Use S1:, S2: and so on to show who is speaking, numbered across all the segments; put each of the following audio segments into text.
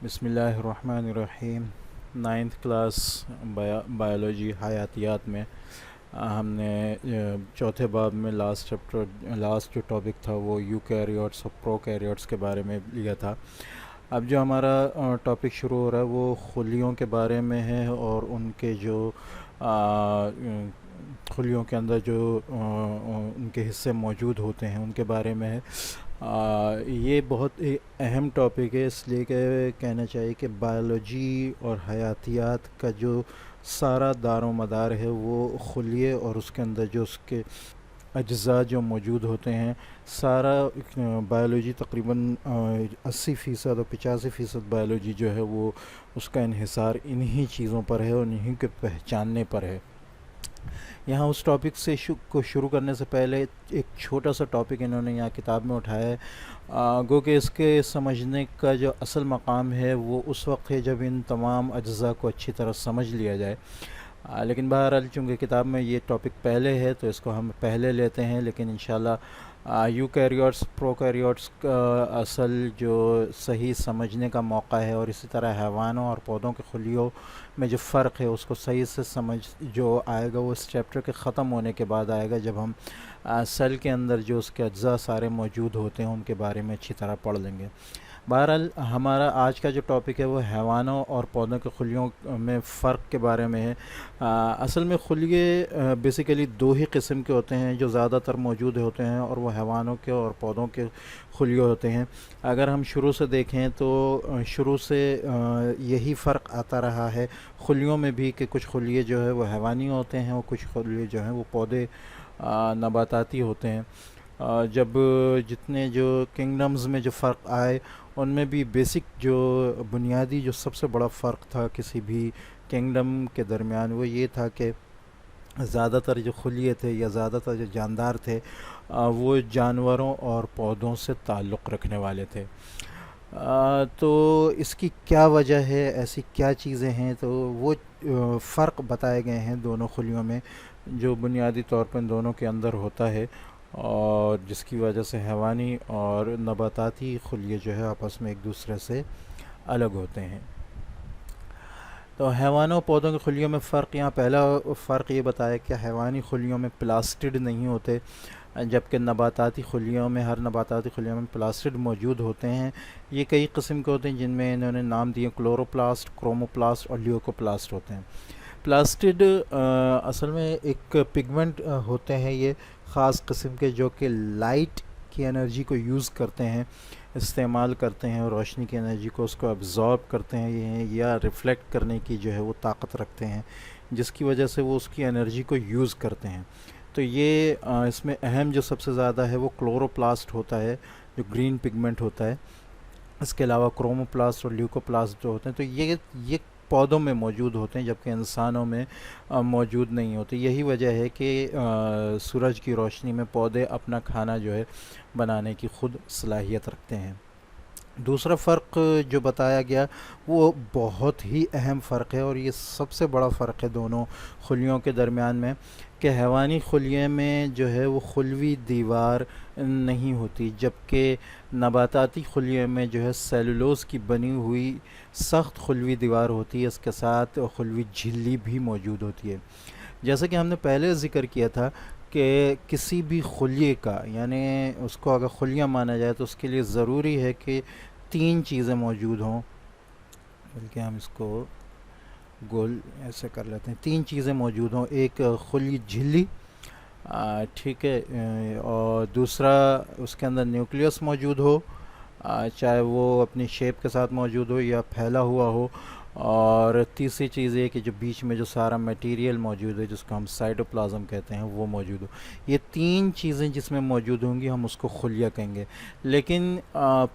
S1: بسم اللہ الرحمن الرحیم۔ نائنتھ کلاس بایولوجی حیاتیات میں ہم نے چوتھے باب میں لاسٹ جو ٹاپک تھا وہ یو کیریوٹس اور پرو کیریوٹس کے بارے میں لیا تھا۔ اب جو ہمارا ٹاپک شروع ہو رہا ہے وہ خلیوں کے بارے میں ہے، اور ان کے جو خلیوں کے اندر جو ان کے حصے موجود ہوتے ہیں ان کے بارے میں ہے۔ یہ بہت ہی اہم ٹاپک ہے، اس لیے کہ کہنا چاہیے کہ بایولوجی اور حیاتیات کا جو سارا دار و مدار ہے وہ خلیے اور اس کے اندر جو اس کے اجزاء جو موجود ہوتے ہیں، سارا بایولوجی تقریباً 80% اور 85% بایولوجی جو ہے وہ اس کا انحصار انہی چیزوں پر ہے اور انہی کے پہچاننے پر ہے۔ یہاں اس ٹاپک سے کو شروع کرنے سے پہلے ایک چھوٹا سا ٹاپک انہوں نے یہاں کتاب میں اٹھایا ہے، گو کہ اس کے سمجھنے کا جو اصل مقام ہے وہ اس وقت ہے جب ان تمام اجزاء کو اچھی طرح سمجھ لیا جائے۔ لیکن بہرحال چونکہ کتاب میں یہ ٹاپک پہلے ہے تو اس کو ہم پہلے لیتے ہیں، لیکن انشاءاللہ یو کیریوٹس پرو کیریوٹس کا اصل جو صحیح سمجھنے کا موقع ہے، اور اسی طرح حیوانوں اور پودوں کے خلیوں میں جو فرق ہے اس کو صحیح سے سمجھ جو آئے گا وہ اس چیپٹر کے ختم ہونے کے بعد آئے گا، جب ہم سیل کے اندر جو اس کے اجزاء سارے موجود ہوتے ہیں ان کے بارے میں اچھی طرح پڑھ لیں گے۔ بہرحال ہمارا آج کا جو ٹاپک ہے وہ حیوانوں اور پودوں کے خلیوں میں فرق کے بارے میں ہے۔ اصل میں خلیے بیسیکلی دو ہی قسم کے ہوتے ہیں جو زیادہ تر موجود ہوتے ہیں، اور وہ حیوانوں کے اور پودوں کے خلیے ہوتے ہیں۔ اگر ہم شروع سے دیکھیں تو شروع سے یہی فرق آتا رہا ہے خلیوں میں بھی، کہ کچھ خلیے جو ہے وہ حیوانی ہوتے ہیں اور کچھ خلیے جو ہیں وہ پودے نباتاتی ہوتے ہیں۔ جب جتنے جو کنگڈمز میں جو فرق آئے ان میں بھی بیسک جو بنیادی جو سب سے بڑا فرق تھا کسی بھی کنگڈم کے درمیان وہ یہ تھا کہ زیادہ تر جو خلیے تھے یا زیادہ تر جو جاندار تھے وہ جانوروں اور پودوں سے تعلق رکھنے والے تھے۔ تو اس کی کیا وجہ ہے، ایسی کیا چیزیں ہیں، تو وہ فرق بتائے گئے ہیں دونوں خلیوں میں جو بنیادی طور پر ان دونوں کے اندر ہوتا ہے، اور جس کی وجہ سے حیوانی اور نباتاتی خلیے جو ہے آپس میں ایک دوسرے سے الگ ہوتے ہیں۔ تو حیوانوں پودوں کے خلیوں میں فرق، یہاں پہلا فرق یہ بتایا کہ حیوانی خلیوں میں پلاسٹڈ نہیں ہوتے، جبکہ نباتاتی خلیوں میں ہر نباتاتی خلیوں میں پلاسٹڈ موجود ہوتے ہیں۔ یہ کئی قسم کے ہوتے ہیں جن میں انہوں نے نام دیے کلوروپلاسٹ، کروموپلاسٹ اور لیوکوپلاسٹ ہوتے ہیں۔ پلاسٹڈ اصل میں ایک پگمنٹ ہوتے ہیں، یہ خاص قسم کے جو کہ لائٹ کی انرجی کو یوز کرتے ہیں، استعمال کرتے ہیں، اور روشنی کی انرجی کو اس کو ابزارب کرتے ہیں یا ریفلیکٹ کرنے کی جو ہے وہ طاقت رکھتے ہیں، جس کی وجہ سے وہ اس کی انرجی کو یوز کرتے ہیں۔ تو یہ اس میں اہم جو سب سے زیادہ ہے وہ کلوروپلاسٹ ہوتا ہے جو گرین پگمنٹ ہوتا ہے۔ اس کے علاوہ کروموپلاسٹ اور لیوکوپلاسٹ جو ہوتے ہیں تو یہ پودوں میں موجود ہوتے ہیں، جبکہ انسانوں میں موجود نہیں ہوتے۔ یہی وجہ ہے کہ سورج کی روشنی میں پودے اپنا کھانا جو ہے بنانے کی خود صلاحیت رکھتے ہیں۔ دوسرا فرق جو بتایا گیا وہ بہت ہی اہم فرق ہے، اور یہ سب سے بڑا فرق ہے دونوں خلیوں کے درمیان میں، کہ حیوانی خلیے میں جو ہے وہ خلوی دیوار نہیں ہوتی، جبکہ نباتاتی خلیے میں جو ہے سیلولوز کی بنی ہوئی سخت خلوی دیوار ہوتی ہے، اس کے ساتھ خلوی جھلی بھی موجود ہوتی ہے۔ جیسا کہ ہم نے پہلے ذکر کیا تھا کہ کسی بھی خلیے کا، یعنی اس کو اگر خلیہ مانا جائے تو اس کے لیے ضروری ہے کہ تین چیزیں موجود ہوں، بلکہ ہم اس کو گول ایسے کر لیتے ہیں، تین چیزیں موجود ہوں۔ ایک خلی جھلی، ٹھیک ہے، اور دوسرا اس کے اندر نیوکلیس موجود ہو، چاہے وہ اپنی شیپ کے ساتھ موجود ہو یا پھیلا ہوا ہو، اور تیسری چیز یہ کہ جو بیچ میں جو سارا میٹیریل موجود ہے جس کو ہم سائٹوپلازم کہتے ہیں وہ موجود ہو۔ یہ تین چیزیں جس میں موجود ہوں گی ہم اس کو خلیہ کہیں گے۔ لیکن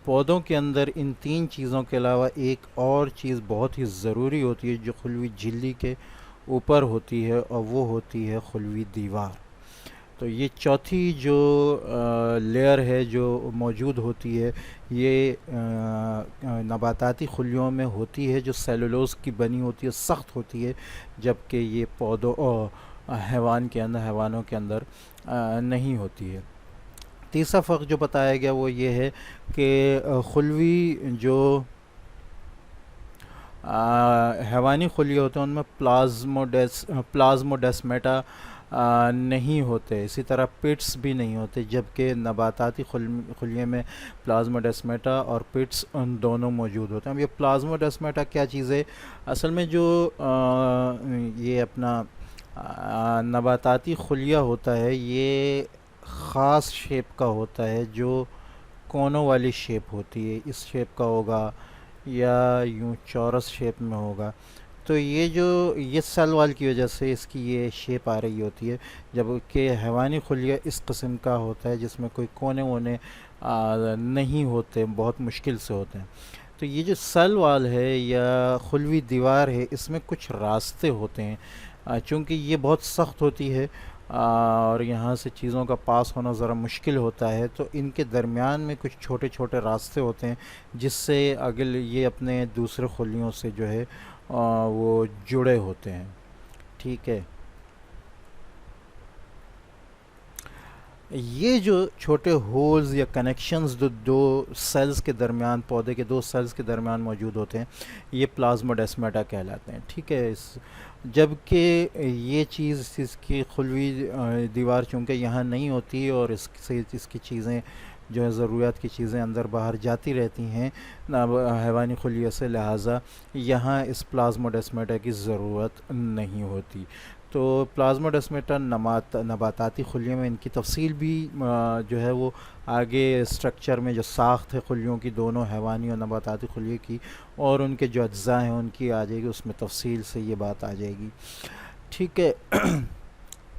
S1: پودوں کے اندر ان تین چیزوں کے علاوہ ایک اور چیز بہت ہی ضروری ہوتی ہے جو خلوی جھلی کے اوپر ہوتی ہے، اور وہ ہوتی ہے خلوی دیوار۔ تو یہ چوتھی جو لیئر ہے جو موجود ہوتی ہے یہ نباتاتی خلیوں میں ہوتی ہے، جو سیلولوز کی بنی ہوتی ہے، سخت ہوتی ہے، جبکہ یہ پودوں حیوانوں کے اندر نہیں ہوتی ہے۔ تیسرا فرق جو بتایا گیا وہ یہ ہے کہ خلوی جو حیوانی خلیے ہوتے ہیں ان میں پلازموڈیسمیٹا نہیں ہوتے، اسی طرح پٹس بھی نہیں ہوتے، جبکہ نباتاتی خلیے میں پلازموڈیسمیٹا اور پٹس ان دونوں موجود ہوتے ہیں۔ اب یہ پلازموڈیسمیٹا کیا چیز ہے؟ اصل میں جو یہ اپنا نباتاتی خلیہ ہوتا ہے، یہ خاص شیپ کا ہوتا ہے، جو کونوں والی شیپ ہوتی ہے، اس شیپ کا ہوگا یا یوں چورس شیپ میں ہوگا۔ تو یہ سیل وال کی وجہ سے اس کی یہ شیپ آ رہی ہوتی ہے، جبکہ حیوانی خلیہ اس قسم کا ہوتا ہے جس میں کوئی کونے وونے نہیں ہوتے، بہت مشکل سے ہوتے ہیں۔ تو یہ جو سیل وال ہے یا خلوی دیوار ہے، اس میں کچھ راستے ہوتے ہیں، چونکہ یہ بہت سخت ہوتی ہے اور یہاں سے چیزوں کا پاس ہونا ذرا مشکل ہوتا ہے، تو ان کے درمیان میں کچھ چھوٹے چھوٹے راستے ہوتے ہیں جس سے اگل یہ اپنے دوسرے خلیوں سے جو ہے وہ جڑے ہوتے ہیں۔ ٹھیک ہے، یہ جو چھوٹے ہولز یا کنیکشنز دو سیلز کے درمیان، پودے کے دو سیلز کے درمیان موجود ہوتے ہیں، یہ پلازموڈیسمیٹا کہلاتے ہیں۔ ٹھیک ہے، جبکہ یہ چیز، اس کی خلوی دیوار چونکہ یہاں نہیں ہوتی اور اس سے اس کی چیزیں جو ہے ضروریات کی چیزیں اندر باہر جاتی رہتی ہیں حیوانی خلیے سے، لہٰذا یہاں اس پلازموڈیسمیٹا کی ضرورت نہیں ہوتی۔ تو پلازموڈیسمیٹا نباتاتی خلیے میں ان کی تفصیل بھی جو ہے وہ آگے اسٹرکچر میں جو ساخت ہے خلیوں کی، دونوں حیوانی اور نباتاتی خلیے کی، اور ان کے جو اجزاء ہیں ان کی آ جائے گی، اس میں تفصیل سے یہ بات آ جائے گی۔ ٹھیک ہے،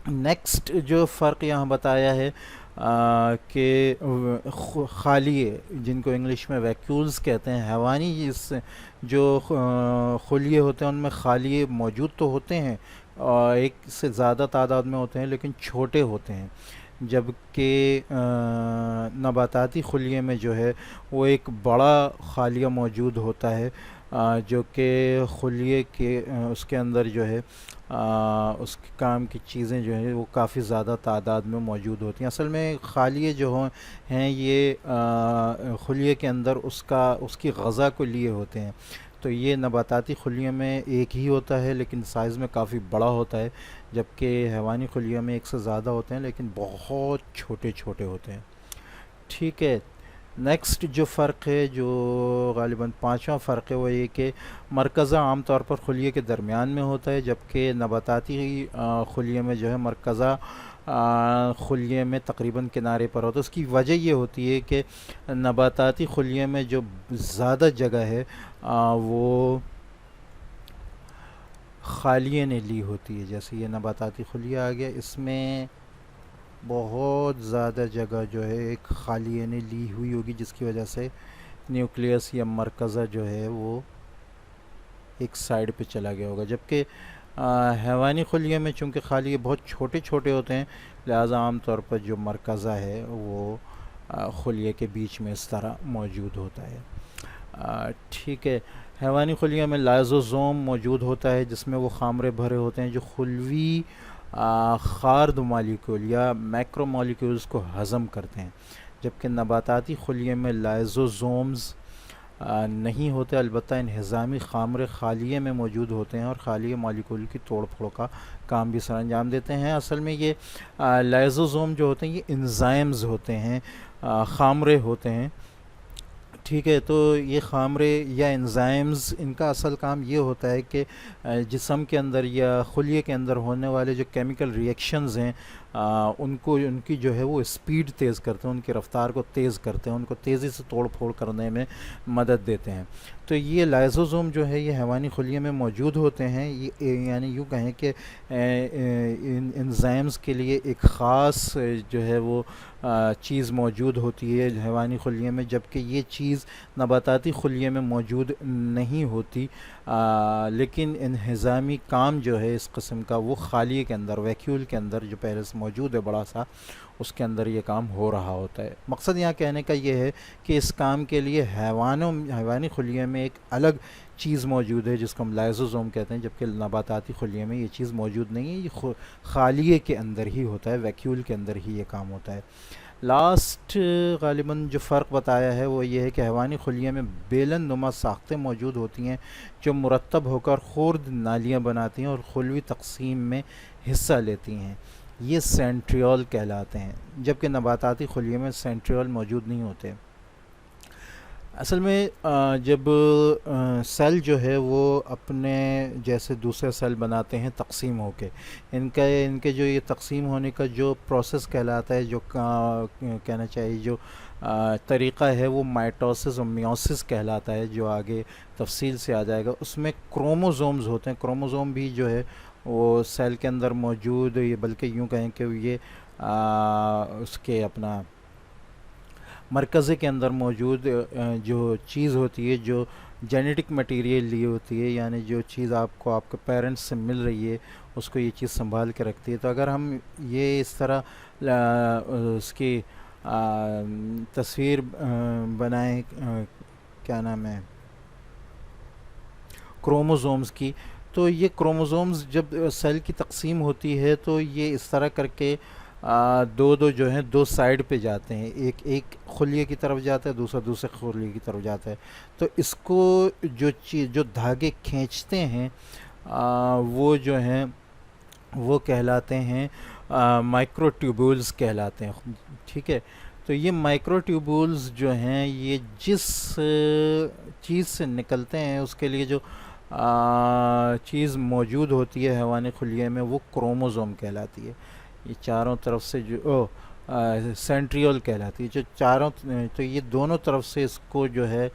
S1: نیکسٹ جو فرق یہاں بتایا ہے کہ خالیے، جن کو انگلش میں ویکیولز کہتے ہیں، حیوانی جو خلیے ہوتے ہیں ان میں خالیے موجود تو ہوتے ہیں، ایک سے زیادہ تعداد میں ہوتے ہیں لیکن چھوٹے ہوتے ہیں، جبکہ نباتاتی خلیے میں جو ہے وہ ایک بڑا خالیہ موجود ہوتا ہے، جو کہ خلیے کے اس کے اندر جو ہے اس کے کام کی چیزیں جو ہیں وہ کافی زیادہ تعداد میں موجود ہوتی ہیں۔ اصل میں خالیے جو ہیں یہ خلیے کے اندر اس کی غذا کو لیے ہوتے ہیں، تو یہ نباتاتی خلیے میں ایک ہی ہوتا ہے لیکن سائز میں کافی بڑا ہوتا ہے، جبکہ حیوانی خلیے میں ایک سے زیادہ ہوتے ہیں لیکن بہت چھوٹے چھوٹے ہوتے ہیں۔ ٹھیک ہے، نیکسٹ جو فرق ہے، جو غالباً پانچواں فرق ہے، وہ یہ کہ مرکزہ عام طور پر خلیے کے درمیان میں ہوتا ہے، جبکہ نباتاتی خلیے میں جو ہے مرکزہ خلیے میں تقریباً کنارے پر ہوتا ہے۔ اس کی وجہ یہ ہوتی ہے کہ نباتاتی خلیے میں جو زیادہ جگہ ہے وہ خالیے نے لی ہوتی ہے، جیسے یہ نباتاتی خلیہ آ گیا، اس میں بہت زیادہ جگہ جو ہے ایک خالیے نے لی ہوئی ہوگی، جس کی وجہ سے نیوکلیس یا مرکزہ جو ہے وہ ایک سائیڈ پہ چلا گیا ہوگا، جبکہ حیوانی خلیے میں چونکہ خالیے بہت چھوٹے چھوٹے ہوتے ہیں، لہٰذا عام طور پر جو مرکزہ ہے وہ خلیے کے بیچ میں اس طرح موجود ہوتا ہے۔ ٹھیک ہے، حیوانی خلیے میں لائزوزوم موجود ہوتا ہے، جس میں وہ خامرے بھرے ہوتے ہیں جو خلوی خارد مالیکول یا میکرو مالیکولز کو ہضم کرتے ہیں، جبکہ نباتاتی خلیے میں لائزوزومز نہیں ہوتے، البتہ انہضامی خامرے خالیے میں موجود ہوتے ہیں اور خالیے مالیکول کی توڑ پھوڑ کا کام بھی سر انجام دیتے ہیں۔ اصل میں یہ لائزوزوم جو ہوتے ہیں یہ انزائمز ہوتے ہیں، خامرے ہوتے ہیں۔ ٹھیک ہے، تو یہ خامرے یا انزائمز، ان کا اصل کام یہ ہوتا ہے کہ جسم کے اندر یا خلیے کے اندر ہونے والے جو کیمیکل ریئیکشنز ہیں ان کی جو ہے وہ اسپیڈ تیز کرتے ہیں، ان کی رفتار کو تیز کرتے ہیں، ان کو تیزی سے توڑ پھوڑ کرنے میں مدد دیتے ہیں۔ تو یہ لائزوزوم جو ہے یہ حیوانی خلیے میں موجود ہوتے ہیں، یعنی یوں کہیں کہ انزائمز کے لیے ایک خاص جو ہے وہ چیز موجود ہوتی ہے حیوانی خلیے میں، جبکہ یہ چیز نباتاتی خلیے میں موجود نہیں ہوتی، لیکن انہضامی کام جو ہے اس قسم کا وہ خالیے کے اندر، ویکیول کے اندر جو پہلے سے موجود ہے بڑا سا، اس کے اندر یہ کام ہو رہا ہوتا ہے۔ مقصد یہاں کہنے کا یہ ہے کہ اس کام کے لیے حیوانی خلیے میں ایک الگ چیز موجود ہے جس کو ہم لائزوزوم کہتے ہیں، جبکہ نباتاتی خلیے میں یہ چیز موجود نہیں ہے، یہ خالیے کے اندر ہی ہوتا ہے، ویکیول کے اندر ہی یہ کام ہوتا ہے۔ لاسٹ غالباً جو فرق بتایا ہے وہ یہ ہے کہ حیوانی خلیے میں بیلن نما ساختیں موجود ہوتی ہیں جو مرتب ہو کر خرد نالیاں بناتی ہیں اور خلوی تقسیم میں حصہ لیتی ہیں، یہ سینٹریول کہلاتے ہیں، جبکہ نباتاتی خلیے میں سینٹریول موجود نہیں ہوتے۔ اصل میں جب سیل جو ہے وہ اپنے جیسے دوسرے سیل بناتے ہیں تقسیم ہو کے، ان کے جو یہ تقسیم ہونے کا جو پروسیس کہلاتا ہے، جو کہنا چاہیے جو طریقہ ہے، وہ مائٹوسس اور میوسس کہلاتا ہے، جو آگے تفصیل سے آ جائے گا۔ اس میں کروموزومز ہوتے ہیں، کروموزوم بھی جو ہے وہ سیل کے اندر موجود، یہ بلکہ یوں کہیں کہ یہ اس کے اپنا مرکزے کے اندر موجود جو چیز ہوتی ہے، جو جینیٹک مٹیریل لی ہوتی ہے، یعنی جو چیز آپ کو آپ کے پیرنٹس سے مل رہی ہے، اس کو یہ چیز سنبھال کے رکھتی ہے۔ تو اگر ہم یہ اس طرح اس کی تصویر بنائیں، کیا نام ہے، کروموزومز کی، تو یہ کروموزومز جب سیل کی تقسیم ہوتی ہے تو یہ اس طرح کر کے دو دو جو ہیں دو سائیڈ پہ جاتے ہیں، ایک ایک خلیے کی طرف جاتا ہے، دوسرا دوسرے خلیے کی طرف جاتا ہے۔ تو اس کو جو چیز جو دھاگے کھینچتے ہیں وہ جو ہیں وہ کہلاتے ہیں مائکرو ٹیوبولز کہلاتے ہیں، ٹھیک ہے۔ تو یہ مائکرو ٹیوبولز جو ہیں یہ جس چیز سے نکلتے ہیں اس کے لیے جو چیز موجود ہوتی ہے حیوانی خلیے میں وہ کروموزوم کہلاتی ہے۔ یہ چاروں طرف سے جو سینٹریول کہلاتی ہے، جو چاروں، تو یہ دونوں طرف سے اس کو جو ہے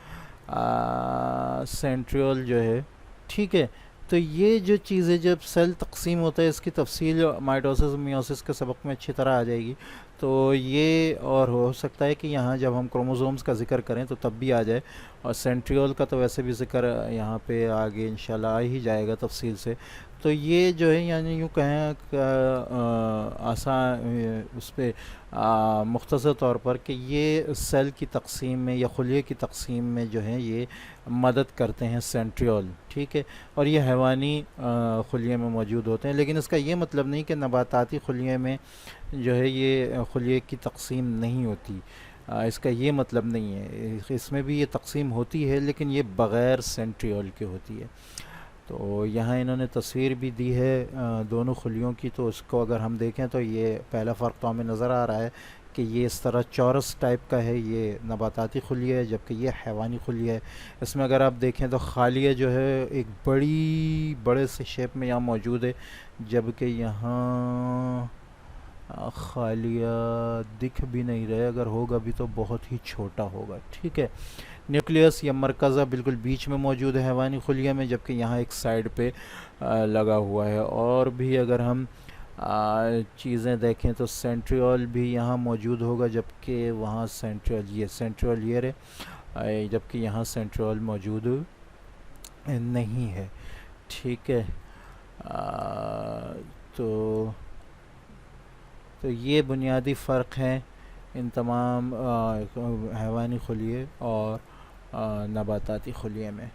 S1: سینٹریول جو ہے، ٹھیک ہے۔ تو یہ جو چیزیں جب سیل تقسیم ہوتا ہے، اس کی تفصیل مائٹوسس میوسس کے سبق میں اچھی طرح آ جائے گی۔ تو یہ اور ہو سکتا ہے کہ یہاں جب ہم کروموزومز کا ذکر کریں تو تب بھی آ جائے، اور سینٹریول کا تو ویسے بھی ذکر یہاں پہ آگے انشاءاللہ آ ہی جائے گا تفصیل سے۔ تو یہ جو ہے یعنی یوں کہیں کہ آسان اس پہ مختصر طور پر کہ یہ سیل کی تقسیم میں یا خلیے کی تقسیم میں جو ہے یہ مدد کرتے ہیں سینٹریول، ٹھیک ہے۔ اور یہ حیوانی خلیے میں موجود ہوتے ہیں، لیکن اس کا یہ مطلب نہیں کہ نباتاتی خلیے میں جو ہے یہ خلیے کی تقسیم نہیں ہوتی، اس کا یہ مطلب نہیں ہے، اس میں بھی یہ تقسیم ہوتی ہے لیکن یہ بغیر سینٹریول کے ہوتی ہے۔ تو یہاں انہوں نے تصویر بھی دی ہے دونوں خلیوں کی، تو اس کو اگر ہم دیکھیں تو یہ پہلا فرق تو ہمیں نظر آ رہا ہے کہ یہ اس طرح چورس ٹائپ کا ہے، یہ نباتاتی خلیہ ہے، جبکہ یہ حیوانی خلیہ ہے۔ اس میں اگر آپ دیکھیں تو خالیہ جو ہے ایک بڑے سے شیپ میں یہاں موجود ہے، جبکہ یہاں خالیہ دکھ بھی نہیں رہے، اگر ہوگا بھی تو بہت ہی چھوٹا ہوگا، ٹھیک ہے۔ نیوکلیس یا مرکزہ بالکل بیچ میں موجود ہے حیوانی خلیہ میں، جبکہ یہاں ایک سائیڈ پہ لگا ہوا ہے۔ اور بھی اگر ہم چیزیں دیکھیں تو سینٹریول بھی یہاں موجود ہوگا، جبکہ وہاں سینٹریول یہ رہے، جبکہ یہاں سینٹریول موجود نہیں ہے، ٹھیک ہے۔ تو تو یہ بنیادی فرق ہیں ان تمام حیوانی خلیے اور نباتاتی خلیے میں۔